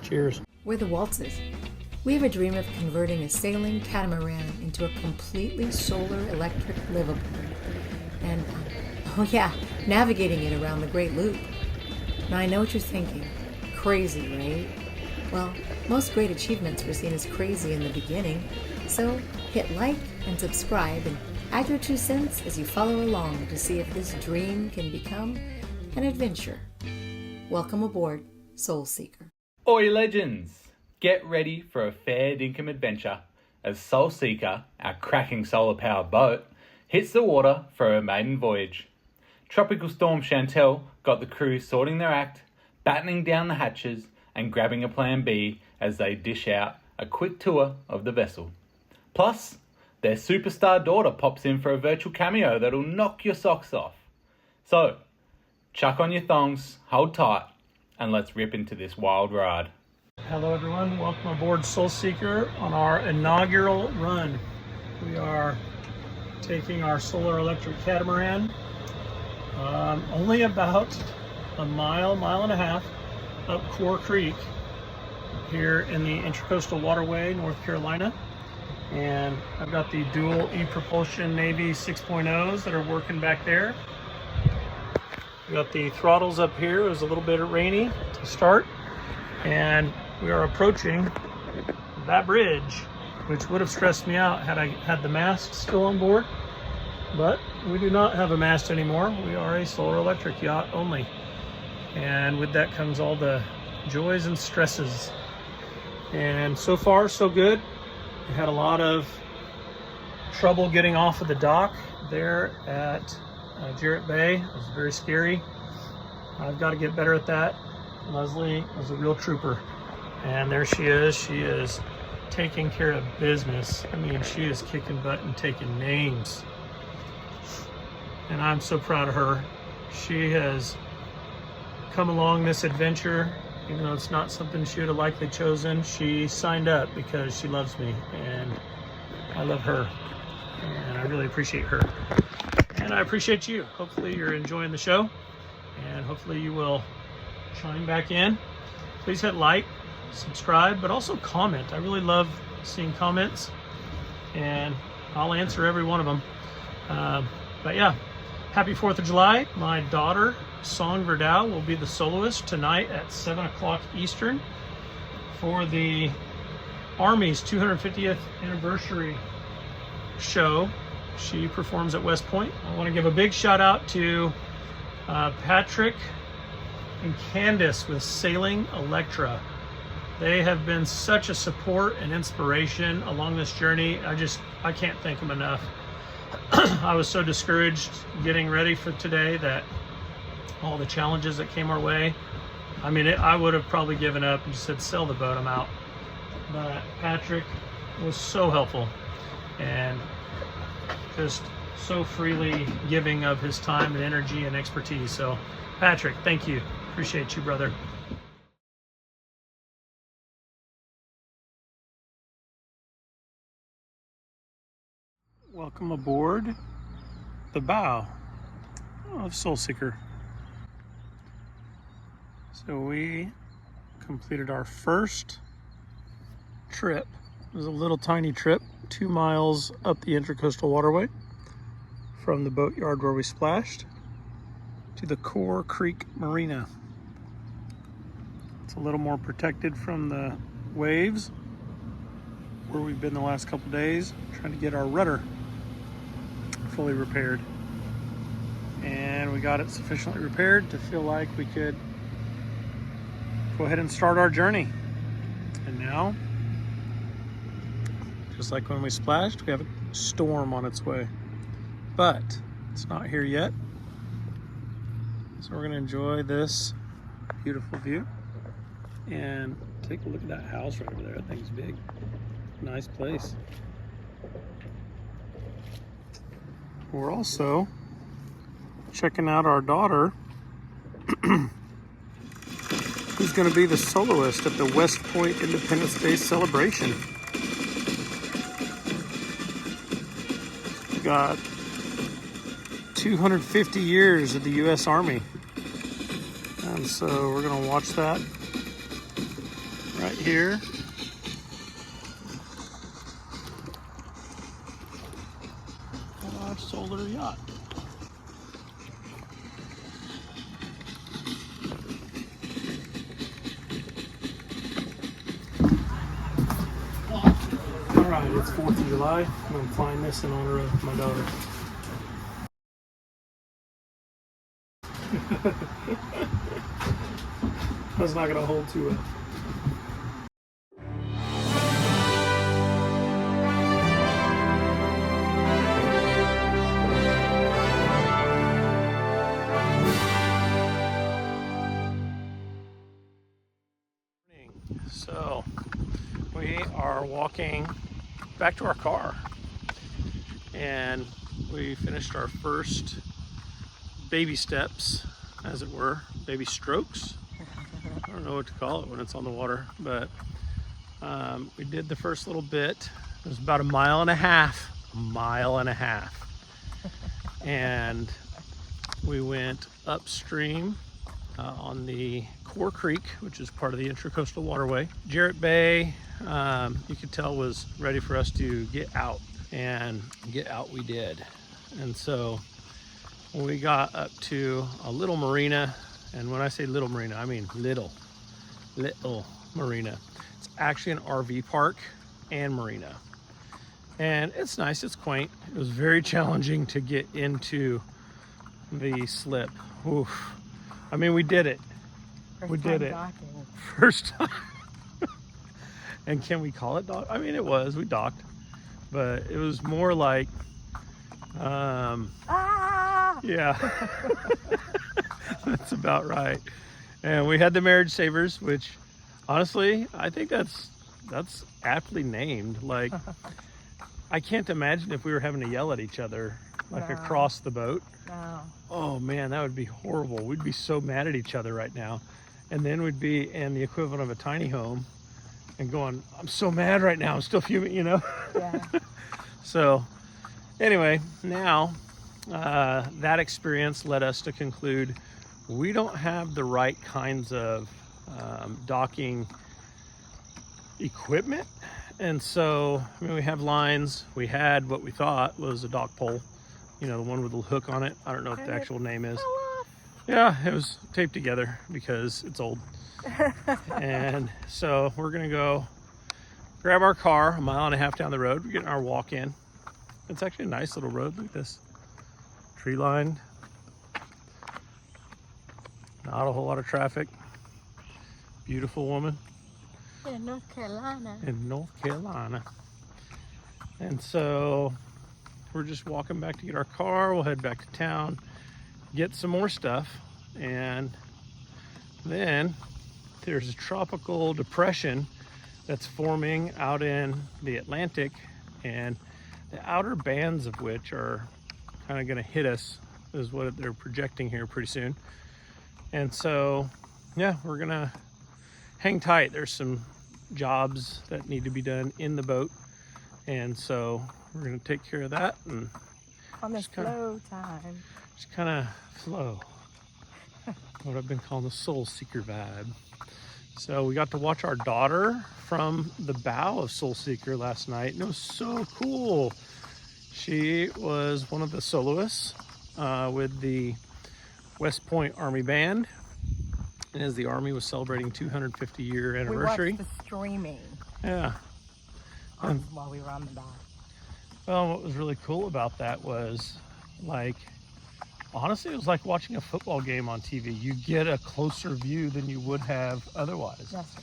Cheers. We're the Waltzes. We have a dream of converting a sailing catamaran into a completely solar electric liveaboard. And, oh yeah, navigating it around the Great Loop. Now I know what you're thinking. Crazy, right? Well, most great achievements were seen as crazy in the beginning. So hit like and subscribe and add your 2 cents as you follow along to see if this dream can become an adventure. Welcome aboard, Soul Seeker. Oi legends! Get ready for a fair dinkum adventure as Soul Seeker, our cracking solar-powered boat, hits the water for her maiden voyage. Tropical Storm Chantal got the crew sorting their act, battening down the hatches and grabbing a plan B as they dish out a quick tour of the vessel. Plus, their superstar daughter pops in for a virtual cameo that'll knock your socks off. So, chuck on your thongs, hold tight, and let's rip into this wild ride. Hello everyone, welcome aboard Soul Seeker on our inaugural run. We are taking our solar electric catamaran only about a mile and a half up Core Creek here in the Intracoastal Waterway, North Carolina. And I've got the dual e-propulsion Navy 6.0s that are working back there. We got the throttles up here. It was a little bit rainy to start, and we are approaching that bridge, which would have stressed me out had I had the mast still on board, but we do not have a mast anymore. We are a solar electric yacht only, and with that comes all the joys and stresses. And so far so good. We had a lot of trouble getting off of the dock there at Jarrett Bay. It was very scary. I've got to get better at that. Leslie was a real trooper, and there she is. She is taking care of business. I mean, she is kicking butt and taking names, and I'm so proud of her. She has come along this adventure, even though it's not something she would have likely chosen. She signed up because she loves me, and I love her, and I really appreciate her. And I appreciate you. Hopefully you're enjoying the show, and hopefully you will chime back in. Please hit like, subscribe, but also comment. I really love seeing comments, and I'll answer every one of them. But yeah, happy 4th of July. My daughter, Song Verdau, will be the soloist tonight at 7 o'clock Eastern for the Army's 250th anniversary show. She performs at West Point. I want to give a big shout out to Patrick and Candace with Sailing Electra. They have been such a support and inspiration along this journey. I can't thank them enough. I was so discouraged getting ready for today that all the challenges that came our way. I mean, I would have probably given up and just said, sell the boat, I'm out. But Patrick was so helpful and just so freely giving of his time and energy and expertise. So Patrick, thank you. Appreciate you, brother. Welcome aboard the bow of Soul Seeker. So we completed our first trip. It was a little tiny trip, 2 miles up the Intracoastal Waterway from the boatyard where we splashed to the Core Creek Marina. It's a little more protected from the waves where we've been the last couple days, trying to get our rudder fully repaired. And we got it sufficiently repaired to feel like we could go ahead and start our journey. And now, just like when we splashed, we have a storm on its way, but it's not here yet. So we're gonna enjoy this beautiful view and take a look at that house right over there. That thing's big. Nice place. We're also checking out our daughter who's going to be the soloist at the West Point Independence Day celebration. We got 250 years of the U.S. Army And so we're gonna watch that right here. On our solar yacht. All right, it's 4th of July. I'm flying this in honor of my daughter. That's not gonna hold too well. So we are walking back to our car, and we finished our first baby steps, as it were, baby strokes. I don't know what to call it when it's on the water, but we did the first little bit. It was about a mile and a half, and we went upstream on the Core Creek, which is part of the Intracoastal Waterway. Jarrett Bay, you could tell, was ready for us to get out, and get out we did. And so when we got up to a little marina, and when I say little marina, I mean little marina. It's actually an RV park and marina. And it's nice, it's quaint. It was very challenging to get into the slip. Oof. I mean, we did it. We did it. First time. And can we call it dock? I mean, it was. We docked. But it was more like, yeah. That's about right. And we had the marriage savers, which honestly, I think that's aptly named. Like, I can't imagine if we were having to yell at each other, like across the boat. No. Oh man, that would be horrible. We'd be so mad at each other right now. And then we'd be in the equivalent of a tiny home and going, I'm so mad right now, I'm still fuming, you know? Yeah. So anyway, now that experience led us to conclude we don't have the right kinds of docking equipment. And so, I mean, we have lines. We had what we thought was a dock pole, you know, the one with the hook on it. I don't know what the actual name is. Yeah, it was taped together because it's old. And so we're gonna go grab our car a mile and a half down the road. We're getting our walk in. It's actually a nice little road. Look at this. Tree lined. Not a whole lot of traffic. Beautiful woman. In North Carolina. In North Carolina. And so we're just walking back to get our car. We'll head back to town, get some more stuff, and then there's a tropical depression that's forming out in the Atlantic, and the outer bands of which are kind of going to hit us, is what they're projecting here pretty soon. And so, yeah, we're going to hang tight. There's some jobs that need to be done in the boat, and so we're going to take care of that and on the slow time. Just kind of flow. What I've been calling the soul seeker vibe. So we got to watch our daughter from the bow of Soul Seeker last night, and it was so cool. She was one of the soloists with the West Point Army Band, and as the Army was celebrating 250-year anniversary. We watched the streaming. Yeah. While we were on the bow. Well, what was really cool about that was, like, honestly, it was like watching a football game on TV. You get a closer view than you would have otherwise. Yes.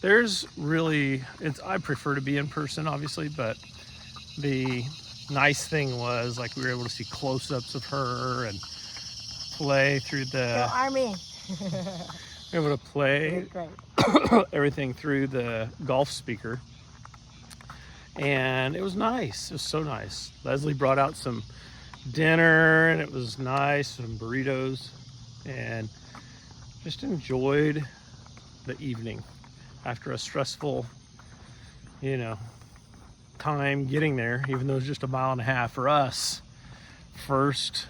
There's really, I prefer to be in person, obviously, but the nice thing was, like, we were able to see close-ups of her and play through the Army. we were able to play everything through the golf speaker, and it was nice. It was so nice. Leslie brought out some dinner, and it was nice, some burritos, and just enjoyed the evening after a stressful, time getting there, even though it was just a mile and a half for us. First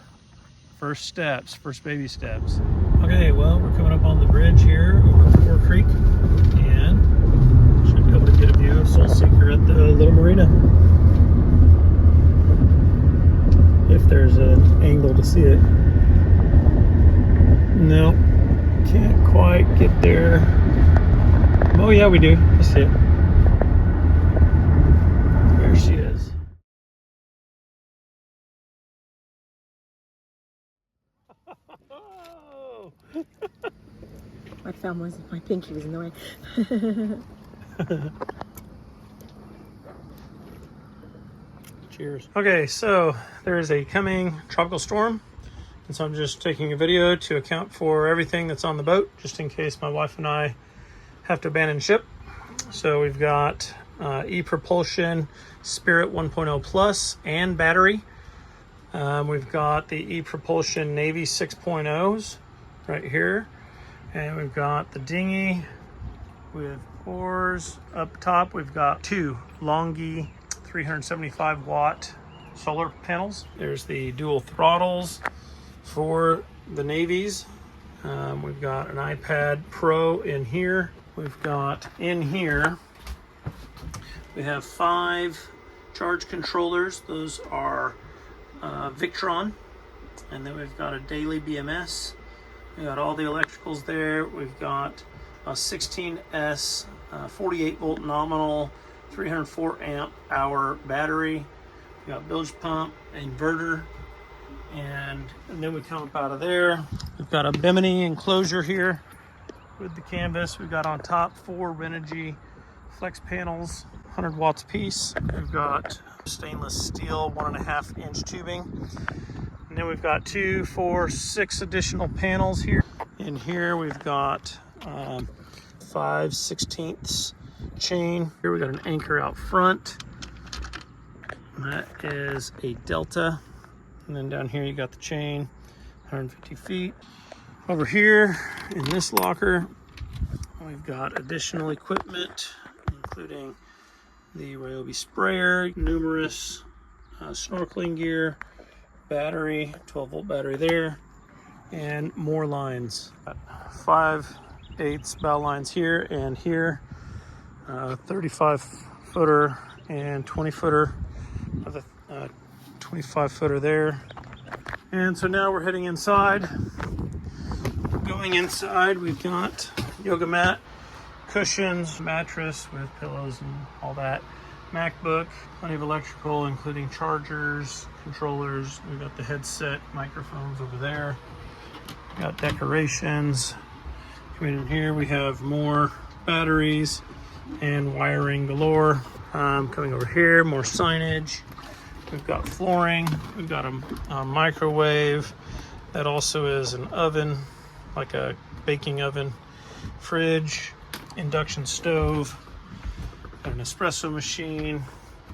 First steps, first baby steps. Okay, well, we're coming up on the bridge here over Fore Creek, and should be able to get a view of Soul Seeker at the little marina. If there's an angle to see it. No, can't quite get there. Oh yeah, we do. I see it. There she is. Oh. My thumb was, my pinky was in the way. Cheers. Okay, so there is a coming tropical storm, and so I'm just taking a video to account for everything that's on the boat, just in case my wife and I have to abandon ship. So we've got e-propulsion Spirit 1.0 Plus and battery. We've got the e-propulsion Navy 6.0s right here. And we've got the dinghy with oars. Up top, we've got two Longi 375 watt solar panels. There's the dual throttles for the Navies. We've got an iPad Pro in here. We've got in here, we have 5 charge controllers. Those are Victron. And then we've got a daily BMS. We got all the electricals there. We've got a 16S 48 volt nominal 304 amp hour battery. We got bilge pump, inverter, and then we come up out of there. We've got a Bimini enclosure here with the canvas. We've got on top 4 Renogy flex panels, 100 watts a piece. We've got stainless steel 1.5 inch tubing. And then we've got 2, 4, 6 additional panels here. In here we've got 5/16 chain. Here we got an anchor out front. That is a Delta. And then down here you got the chain, 150 feet. Over here in this locker, we've got additional equipment, including the Ryobi sprayer, numerous snorkeling gear, battery, 12 volt battery there, and more lines. 5/8 bow lines here and here, 35 footer and 20 footer, 25 footer there. And so now we're heading inside. Going inside, we've got yoga mat, cushions, mattress with pillows and all that. MacBook, plenty of electrical, including chargers, controllers. We've got the headset, microphones over there. We've got decorations. Coming in here, we have more batteries and wiring galore. Coming over here, more signage. We've got flooring. We've got a microwave that also is an oven, like a baking oven, fridge, induction stove, an espresso machine,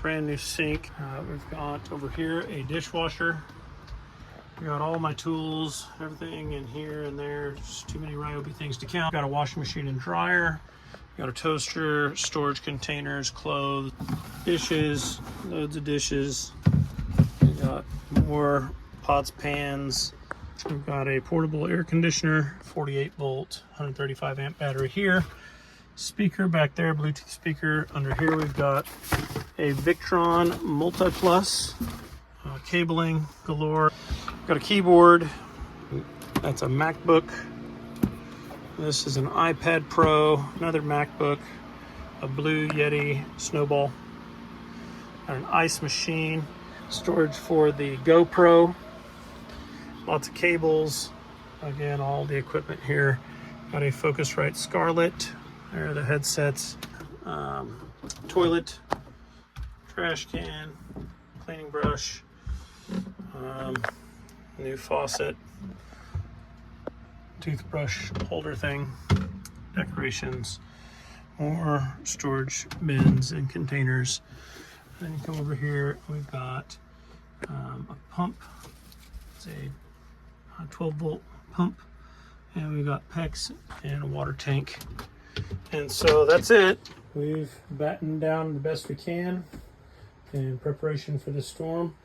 brand new sink. We've got over here a dishwasher. We got all my tools, everything in here and there. Just too many Ryobi things to count. Got a washing machine and dryer. Got a toaster, storage containers, clothes, dishes, loads of dishes. We got more pots, pans. We've got a portable air conditioner, 48 volt, 135 amp battery here. Speaker back there, Bluetooth speaker. Under here we've got a Victron Multi Plus, cabling galore. Got a keyboard. That's a MacBook. This is an iPad Pro, another MacBook, a Blue Yeti Snowball, and an ice machine. Storage for the GoPro. Lots of cables. Again, all the equipment here. Got a Focusrite Scarlett. There are the headsets. Toilet, trash can, cleaning brush, new faucet, toothbrush holder thing, decorations, more storage bins and containers. And then you come over here, we've got a pump. It's a 12 volt pump, and we've got PEX and a water tank. And so that's it. We've battened down the best we can in preparation for the storm,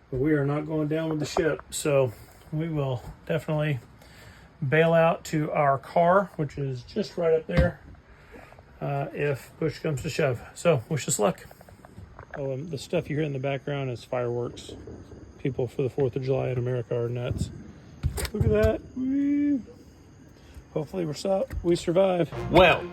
but we are not going down with the ship. So we will definitely bail out to our car, which is just right up there, if push comes to shove. So wish us luck. Oh, and the stuff you hear in the background is fireworks. People for the 4th of July in America are nuts. Look at that. Woo. Hopefully we survive. Well,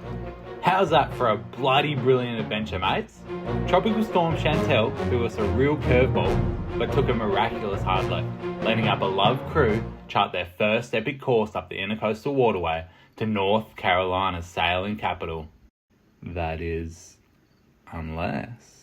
how's that for a bloody brilliant adventure, mates? Tropical Storm Chantal threw us a real curveball, but took a miraculous hard left, letting our beloved crew chart their first epic course up the Intracoastal Waterway to North Carolina's sailing capital. That is, unless...